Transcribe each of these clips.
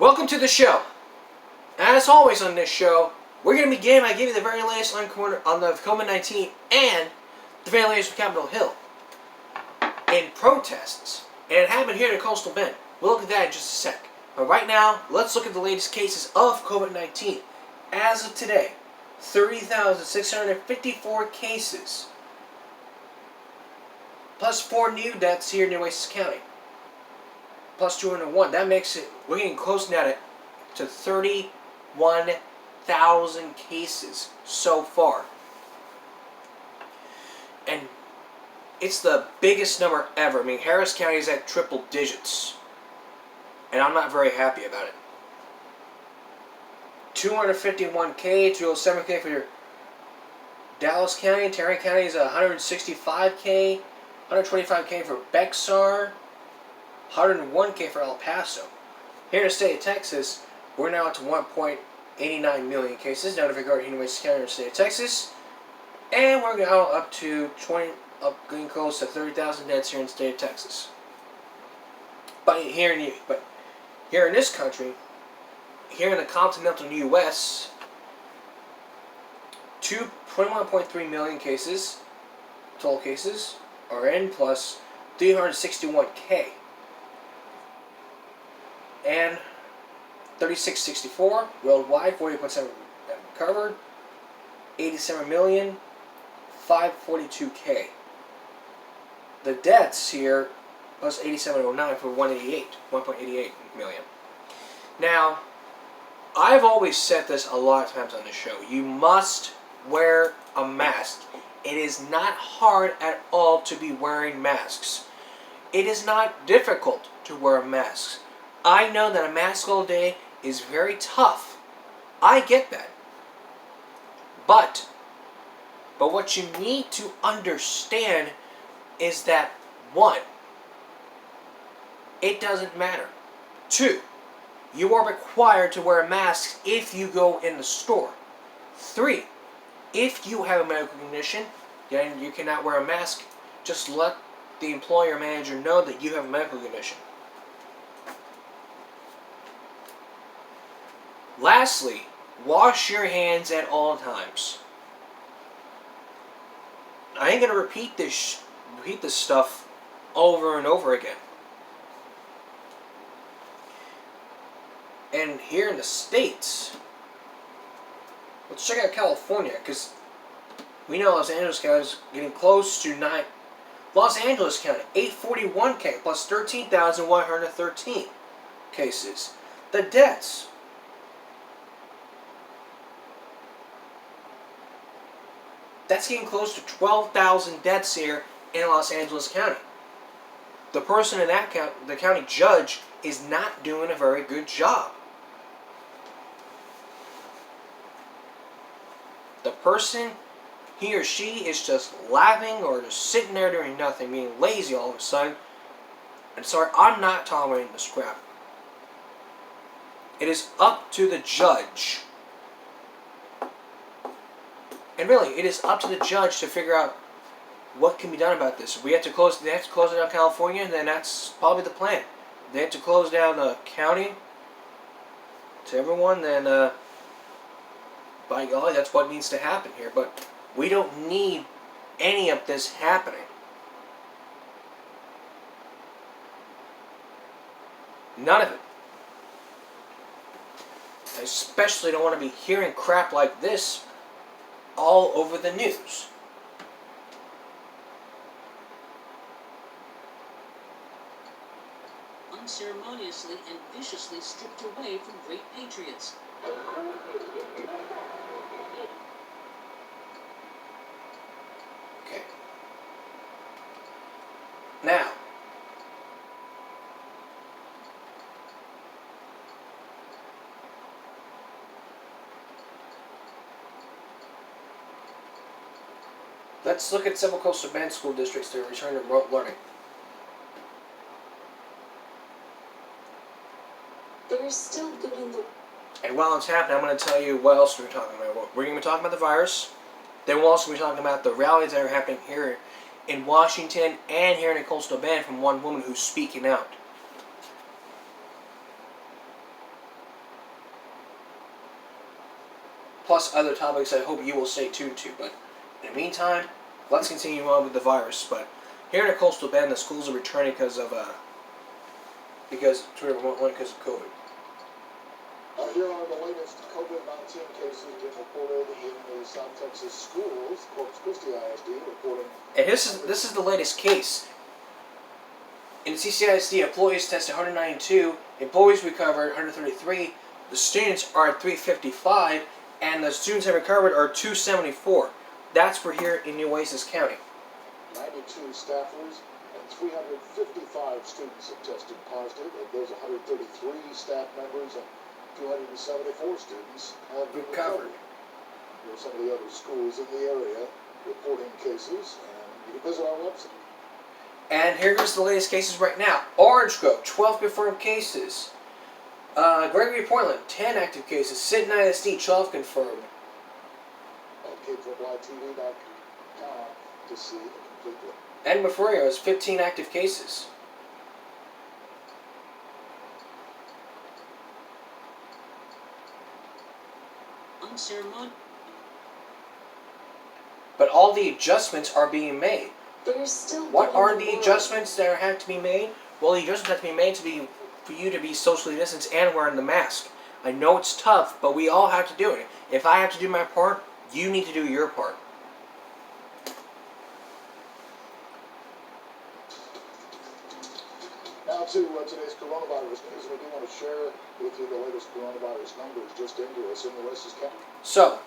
Welcome to the show. As always on this show, we're going to begin by giving the very latest on the COVID-19 and the very latest from Capitol Hill in protests. And it happened here in Coastal Bend. We'll look at that in just a sec. But right now, let's look at the latest cases of COVID-19. As of today, 30,654 cases, plus 4 new deaths here in Nueces County, plus 201. That makes it, we're getting close now to 31,000 cases so far. And it's the biggest number ever. I mean, Harris County is at triple digits. And I'm not very happy about it. 251K, 207K for Dallas County. Tarrant County is 165K, 125K for Bexar, 101K for El Paso. Here in the state of Texas, we're now up to 1.89 million cases. Now, if we go to Nueces County in the state of Texas, and we're now up to getting close to 30,000 deaths here in the state of Texas. But here in this country, here in the continental U.S., 21.3 million cases, total cases, are in, plus 361K. And 3664 worldwide, 40.7% recovered, 87,542K. The deaths here, plus 8709 for 1.88 million. Now, I've always said this a lot of times on this show. You must wear a mask. It is not hard at all to be wearing masks. It is not difficult to wear masks. I know that a mask all day is very tough. I get that. But what you need to understand is that, 1, it doesn't matter. 2, you are required to wear a mask if you go in the store. 3, if you have a medical condition, then you cannot wear a mask. Just let the employer or manager know that you have a medical condition. Lastly, wash your hands at all times. I ain't gonna repeat this stuff over and over again. And here in the States, let's check out California, because we know Los Angeles County is getting close to 9. Los Angeles County, 841K, plus 13,113 cases. The deaths, that's getting close to 12,000 deaths here in Los Angeles County. The person in that county, the county judge, is not doing a very good job. The person, he or she, is just laughing or just sitting there doing nothing, being lazy all of a sudden. And sorry, I'm not tolerating this crap. It is up to the judge. And really, it is up to the judge to figure out what can be done about this. If they have to close down California, then that's probably the plan. If they have to close down the county to everyone, then by golly, that's what needs to happen here. But we don't need any of this happening. None of it. I especially don't want to be hearing crap like this all over the news. Unceremoniously and viciously stripped away from great patriots. Okay. Now, let's look at several Coastal Bend school districts that return to remote learning. They're still doing the... And while it's happening, I'm going to tell you what else we're talking about. We're going to be talking about the virus. Then we'll also be talking about the rallies that are happening here in Washington and here in Coastal Bend from one woman who's speaking out. plus other topics I hope you will stay tuned to. But in the meantime, let's continue on with the virus. But here in Coastal Bend, the schools are returning because of COVID. Here are the latest COVID-19 cases being reported in the South Texas schools. Corpus Christi ISD reporting. And this is the latest case. In CCISD, employees tested 192, employees recovered 133, the students are at 355, and the students that recovered are 274. That's for here in Nueces County. 92 staffers and 355 students have tested positive. Of those, 133 staff members and 274 students have recovered. There are some of the other schools in the area reporting cases, and you can visit our website. And here goes the latest cases right now. Orange Grove, 12 confirmed cases. Gregory Portland, 10 active cases. Sinton ISD, 12 confirmed. At KTTV.com to see the complete list. Edmund Ferrer has 15 active cases. Unceremonious. But all the adjustments are being made. There's still What good are in the world. adjustments that have to be made? Well, the adjustments have to be made for you to be socially distanced and wearing the mask. I know it's tough, but we all have to do it. If I have to do my part, you need to do your part. Now to today's coronavirus news. We do want to share with you the latest coronavirus numbers just into us in Nueces County. So,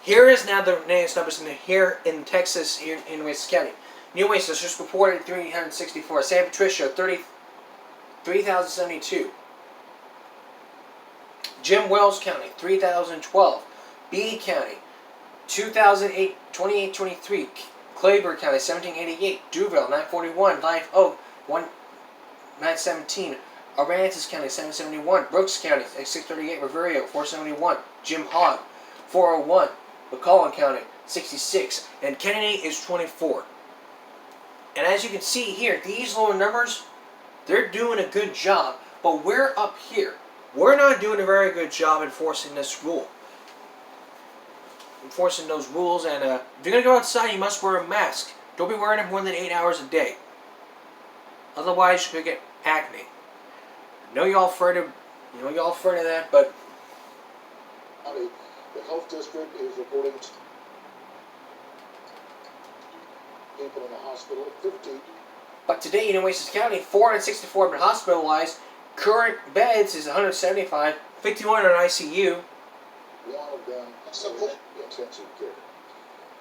here is now the latest numbers here in Texas, here in Nueces County. Nueces just reported 364. San Patricio, 3,072. Jim Wells County, 3,012. Bee County, 2,028-23. Clayburgh County, 1,788. Duville, 941. Live Oak, 917. Aransas County, 771. Brooks County, 638. Riverio, 471. Jim Hogg, 401. McClellan County, 66. And Kennedy is 24. And as you can see here, these lower numbers, they're doing a good job. But we're up here. We're not doing a very good job enforcing this rule. Enforcing those rules, and if you're going to go outside, you must wear a mask. Don't be wearing it more than 8 hours a day. Otherwise, you could get acne. I know y'all afraid of that, but The health district is reporting people in the hospital, 50. But today in Nueces County, 464 have been hospitalized. Current beds is 175, 51 in ICU. One of them support intensive care.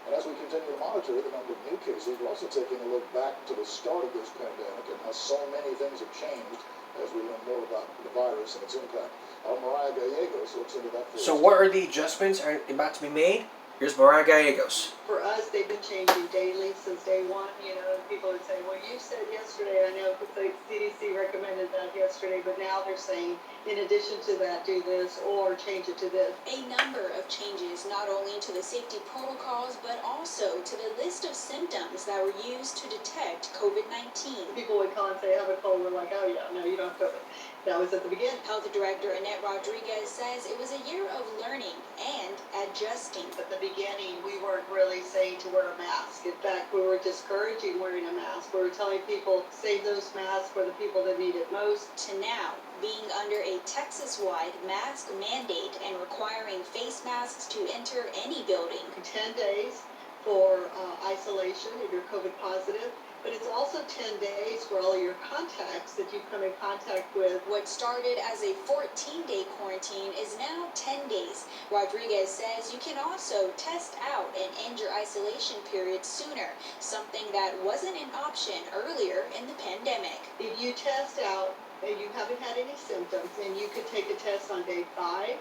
And as we continue to monitor the number of new cases, we're also taking a look back to the start of this pandemic and how so many things have changed as we learn more about the virus and its impact. Our Mariah Gallegos looks into that for us. So what are the adjustments are about to be made? Here's Mariah Gallegos. For us, they've been changing daily since day one. You know, people would say, well, you said yesterday, I know the CDC recommended that yesterday, but now they're saying, in addition to that, do this or change it to this. A number of changes not only to the safety protocols, but also to the list of symptoms that were used to detect COVID-19. People would call and say, I have a cold. We're like, oh, yeah, no, you don't have COVID. That was at the beginning. Health Director Annette Rodriguez says it was a year of learning and adjusting. At the beginning, we weren't really saying to wear a mask. In fact, we were discouraging wearing a mask. We were telling people, save those masks for the people that need it most. To now, being under a Texas-wide mask mandate and requiring face masks to enter any building. 10 days for isolation if you're COVID positive. But it's also 10 days for all of your contacts that you come in contact with. What started as a 14-day quarantine is now 10 days. Rodriguez says you can also test out and end your isolation period sooner, something that wasn't an option earlier in the pandemic. If you test out and you haven't had any symptoms, then you could take a test on day 5,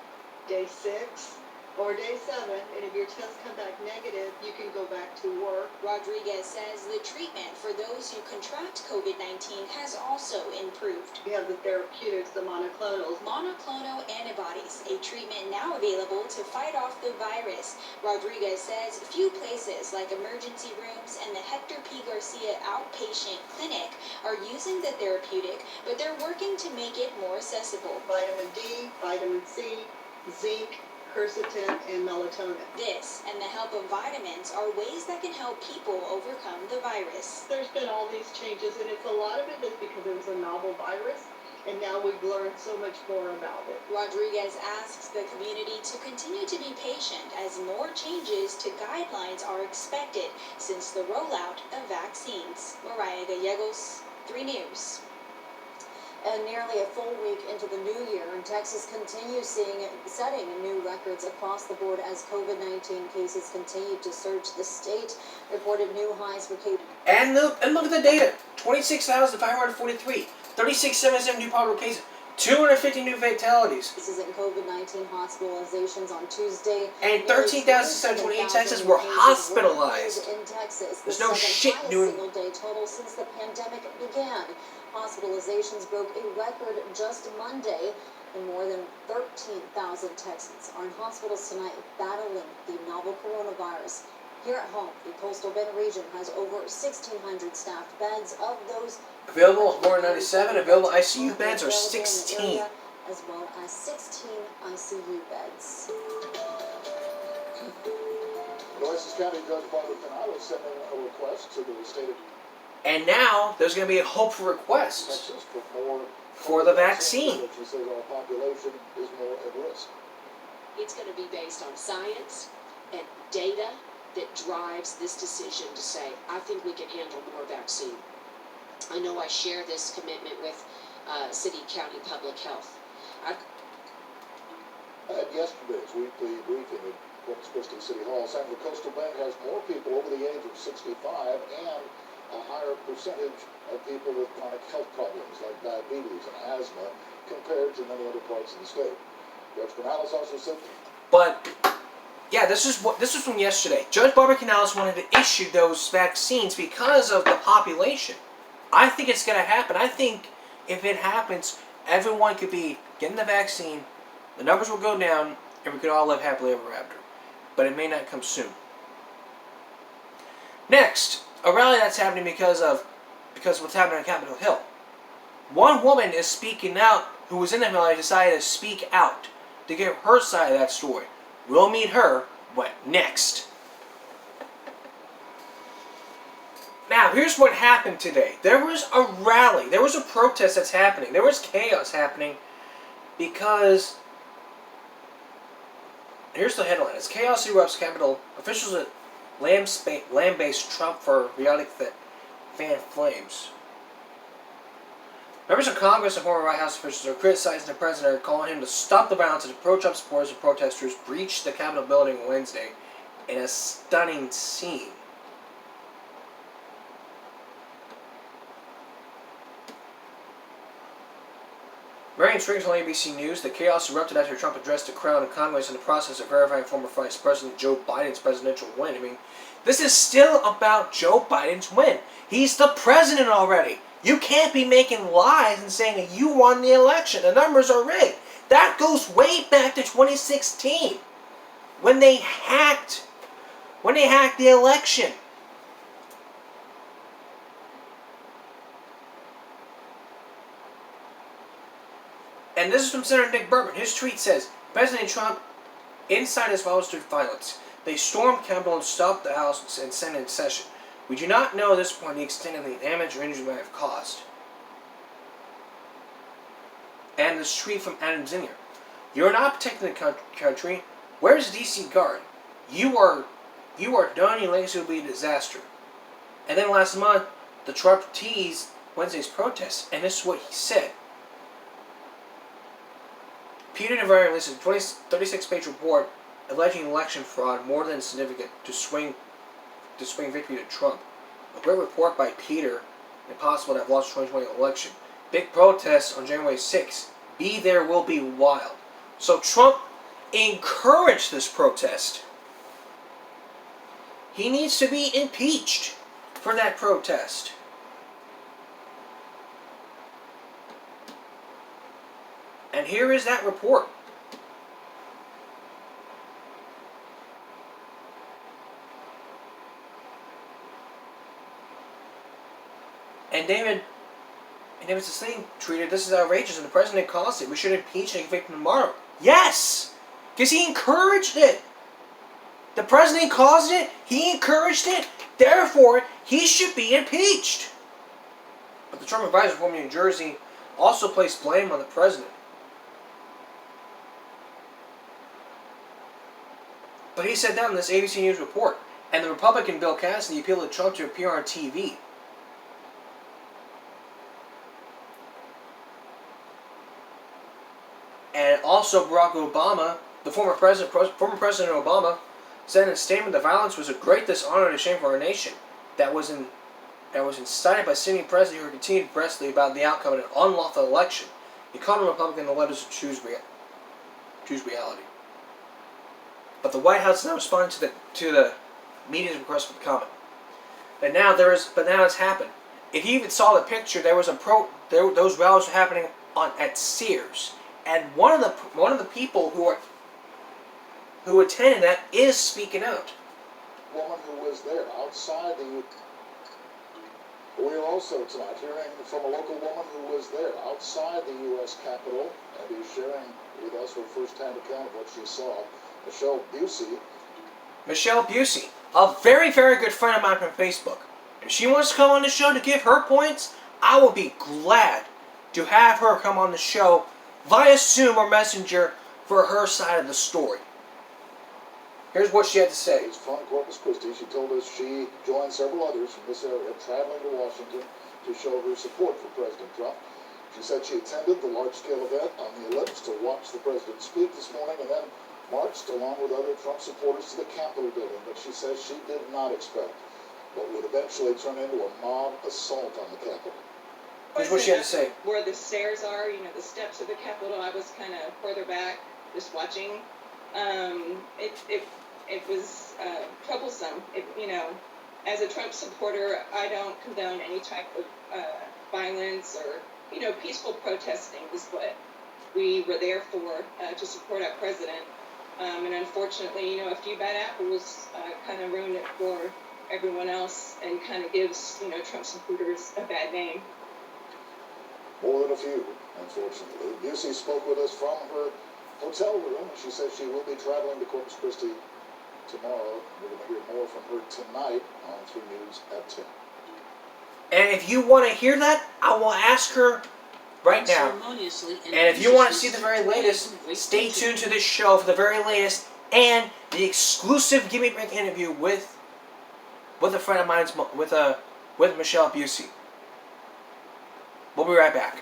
day 6, or day 7, and if your tests come back negative, you can go back to work. Rodriguez says the treatment for those who contract COVID-19 has also improved. We have the therapeutics, the monoclonals. Monoclonal antibodies, a treatment now available to fight off the virus. Rodriguez says few places like emergency rooms and the Hector P. Garcia Outpatient Clinic are using the therapeutic, but they're working to make it more accessible. Vitamin D, vitamin C, zinc, quercetin, and melatonin. This and the help of vitamins are ways that can help people overcome the virus. There's been all these changes, and it's a lot of it is because it was a novel virus, and now we've learned so much more about it. Rodriguez asks the community to continue to be patient as more changes to guidelines are expected since the rollout of vaccines. Mariah Gallegos, 3 News. And nearly a full week into the new year, and Texas continues setting new records across the board as COVID-19 cases continue to surge. The state reported new highs for cases. And look at the data: 26,543, 3677 new probable cases, 250 new fatalities, Cases in COVID-19 hospitalizations on Tuesday. and 13,628 Texans were hospitalized. In Texas, There's the no second shit highest doing- single-day total since the pandemic began. Hospitalizations broke a record just Monday, and more than 13,000 Texans are in hospitals tonight battling the novel coronavirus. Here at home, the coastal Bend region has over 1,600 staffed beds. Of those, Available 497, available ICU beds are 16. as well as 16 ICU beds. Nueces County Judge Barbara Canales sending a request to the state of And now there's going to be a hope for requests Texas for more for the vaccine. She says our population is more at risk. It's going to be based on science and data that drives this decision to say, I think we can handle more vaccine. I know I share this commitment with City County Public Health. At yesterday's weekly briefing at Corpus Christi City Hall, saying the coastal Bend has more people over the age of 65 and a higher percentage of people with chronic health problems like diabetes and asthma compared to many other parts of the state. Judge Canales also said, But yeah, this is from yesterday. Judge Barbara Canales wanted to issue those vaccines because of the population. I think it's going to happen. I think if it happens, everyone could be getting the vaccine, the numbers will go down, and we could all live happily ever after. But it may not come soon. Next, a rally that's happening because of what's happening on Capitol Hill. One woman is speaking out, who was in the rally, decided to speak out to give her side of that story. We'll meet her, but next. Now, here's what happened today. There was a rally. There was a protest that's happening. There was chaos happening because... Here's the headline. As chaos erupts Capitol, officials at land-based Trump for reality fan flames. Members of Congress and former White House officials are criticizing the president, calling him to stop the violence as pro-Trump supporters and protesters breached the Capitol building Wednesday in a stunning scene. Marion Springs on ABC News. The chaos erupted after Trump addressed the crowd in Congress in the process of verifying former Vice President Joe Biden's presidential win. I mean, this is still about Joe Biden's win. He's the president already. You can't be making lies and saying that you won the election. The numbers are rigged. That goes way back to 2016 when they hacked the election. And this is from Senator Nick Berman. His tweet says, President Trump, inside his followers through violence. They stormed Capitol and stopped the House and Senate in session. We do not know at this point the extent of the damage or injury might have caused. And this tweet from Adam Zinner. You're not protecting the country. Where's DC Guard? You are done. Your legacy will be a disaster. And then last month, the Trump teased Wednesday's protest. And this is what he said. Peter Navarro released a 36-page report alleging election fraud more than significant to swing victory to Trump. A great report by Peter, impossible to have lost the 2020 election. Big protests on January 6th. Be there will be wild. So Trump encouraged this protest. He needs to be impeached for that protest. And here is that report. And David Cicilline tweeted, "This is outrageous and the president caused it. We should impeach and convict him tomorrow." Yes! Because he encouraged it. The president caused it. He encouraged it. Therefore, he should be impeached. But the Trump advisor for New Jersey also placed blame on the president. But he said that in this ABC News report. And the Republican Bill Cassidy appealed to Trump to appear on TV. And also Barack Obama, the former President Obama, said in a statement that violence was a great dishonor and a shame for our nation. That was incited by sitting president who continued breathlessly about the outcome of an unlawful election. He called on Republican the letters to choose reality. But the White House is now responding to the media's request for the comment. But now it's happened. If you even saw the picture, those rallies were happening at Sears, and one of the people who attended that is speaking out. Woman who was there outside the. We are also tonight hearing from a local woman who was there outside the U.S. Capitol and is sharing with us her first-hand account of what she saw. Michelle Busey. Michelle Busey, a very, very good friend of mine from Facebook. If she wants to come on the show to give her points, I will be glad to have her come on the show via Zoom or Messenger for her side of the story. Here's what she had to say. She's from Corpus Christi. She told us she joined several others from this area traveling to Washington to show her support for President Trump. She said she attended the large-scale event on the ellipse to watch the president speak this morning and then marched along with other Trump supporters to the Capitol building, but she says she did not expect what would eventually turn into a mob assault on the Capitol. Here's what she had to say. Where the stairs are, the steps of the Capitol, I was kind of further back, just watching. It was troublesome. As a Trump supporter, I don't condone any type of violence or, peaceful protesting is what we were there for, to support our president. And unfortunately, a few bad apples kind of ruined it for everyone else and kind of gives, Trump supporters a bad name. More than a few, unfortunately. Busey spoke with us from her hotel room. She says she will be traveling to Corpus Christi tomorrow. We're going to hear more from her tonight on 3 News at 10. And if you want to hear that, I will ask her right now. And if you want to see the very latest, stay tuned to this show for the very latest and the exclusive Gimme Break interview with a friend of mine's with Michelle Busey. We'll be right back.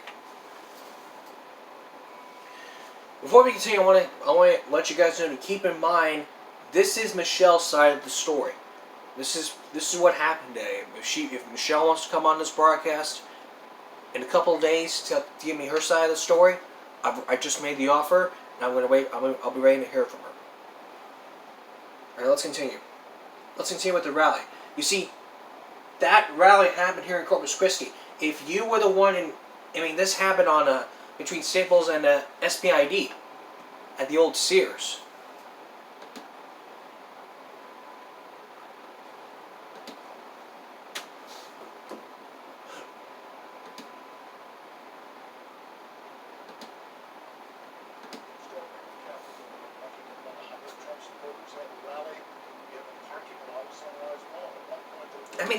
Before we continue, I want to let you guys know to keep in mind this is Michelle's side of the story. This is what happened today. If Michelle wants to come on this broadcast in a couple of days to give me her side of the story, I just made the offer, and I'm going to wait. I'll be ready to hear from her. All right, let's continue. Let's continue with the rally. You see, that rally happened here in Corpus Christi. If you were the one this happened on between Staples and SPID at the old Sears.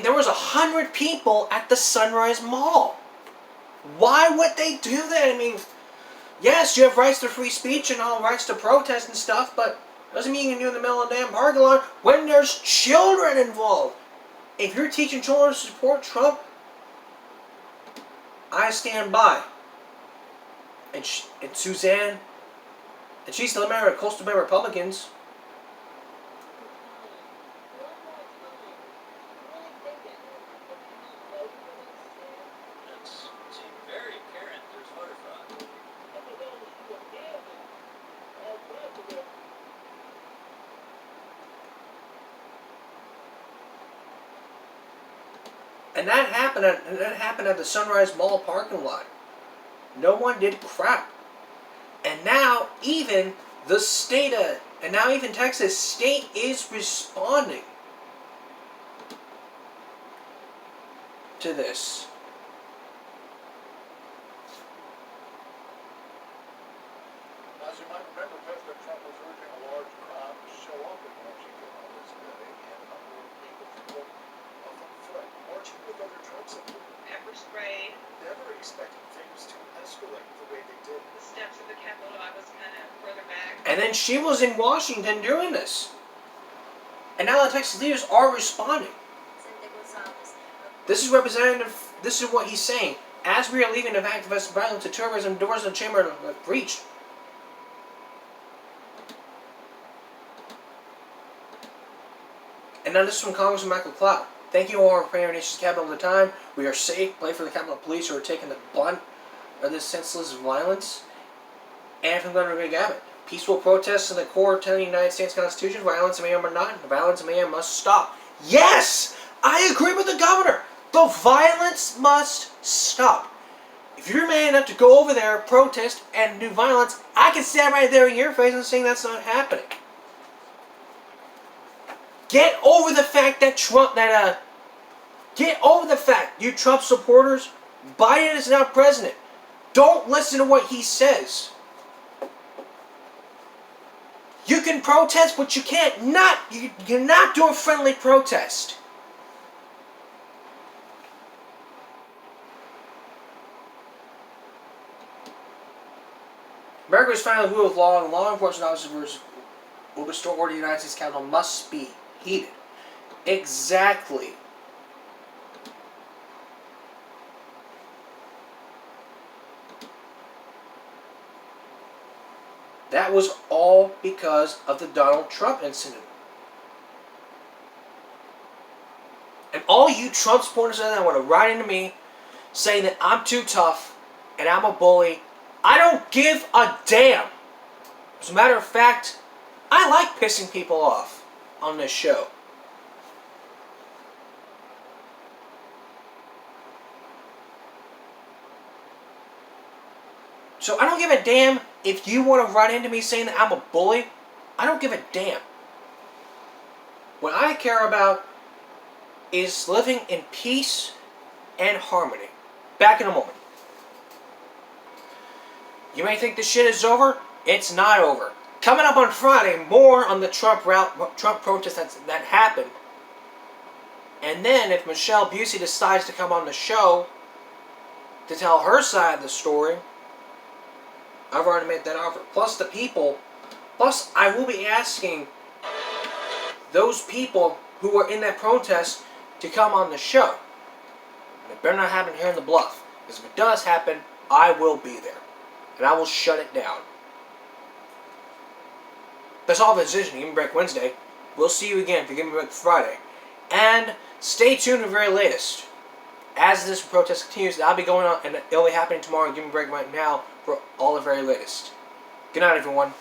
There was 100 people at the Sunrise Mall. Why would they do that? Yes, you have rights to free speech and all rights to protest and stuff, but doesn't mean you can do it in the middle of the damn parking lot when there's children involved. If you're teaching children to support Trump, I stand by. And Suzanne, and she's still a member of Coastal Bend Republicans. And that happened at the Sunrise Mall parking lot. No one did crap. And now even Texas state is responding to this. you might remember, President Trump was urging a large crowd to show up in Washington on this day, and a number of people drove off on foot, marching with other Trump supporters. Pepper spray, Never expected things to escalate the way they did. the steps of the Capitol, I was kind of further back. And then she was in Washington doing this. And now the Texas leaders are responding. This is representative, this is what he's saying. As we are leaving of activist violence to terrorism, doors of the chamber are breached. And now this is from Congressman Michael Cloud. Thank you all for praying our nation's capital at the time. We are safe. Pray for the Capitol Police who are taking the blunt of this senseless violence. And from Governor Greg Abbott. Peaceful protests in the core of the United States Constitution, violence may or not, the violence may or must stop. Yes! I agree with the governor! The violence must stop. If you're man enough to go over there, protest, and do violence, I can stand right there in your face and saying that's not happening. Get over the fact that get over the fact, you Trump supporters, Biden is now president. Don't listen to what he says. You can protest, but you can't you're not doing friendly protest. America is finally the rule of law, and law enforcement officers will restore order in the United States Capitol must be heeded. Exactly. That was all because of the Donald Trump incident. And all you Trump supporters that want to write into me saying that I'm too tough and I'm a bully, I don't give a damn. As a matter of fact, I like pissing people off on this show. So I don't give a damn if you want to run into me saying that I'm a bully. I don't give a damn. What I care about is living in peace and harmony. Back in a moment. You may think this shit is over. It's not over. Coming up on Friday, more on the Trump protest that happened. And then if Michelle Busey decides to come on the show to tell her side of the story, I've already made that offer. Plus the people, I will be asking those people who were in that protest to come on the show. And it better not happen here in the Bluff. Because if it does happen, I will be there. And I will shut it down. That's all the decision. Give Me Break Wednesday. We'll see you again for Give Me Break Friday. And stay tuned for the very latest. As this protest continues, that'll be going on, and it'll be happening tomorrow. Give Me Break right now for all the very latest. Good night, everyone.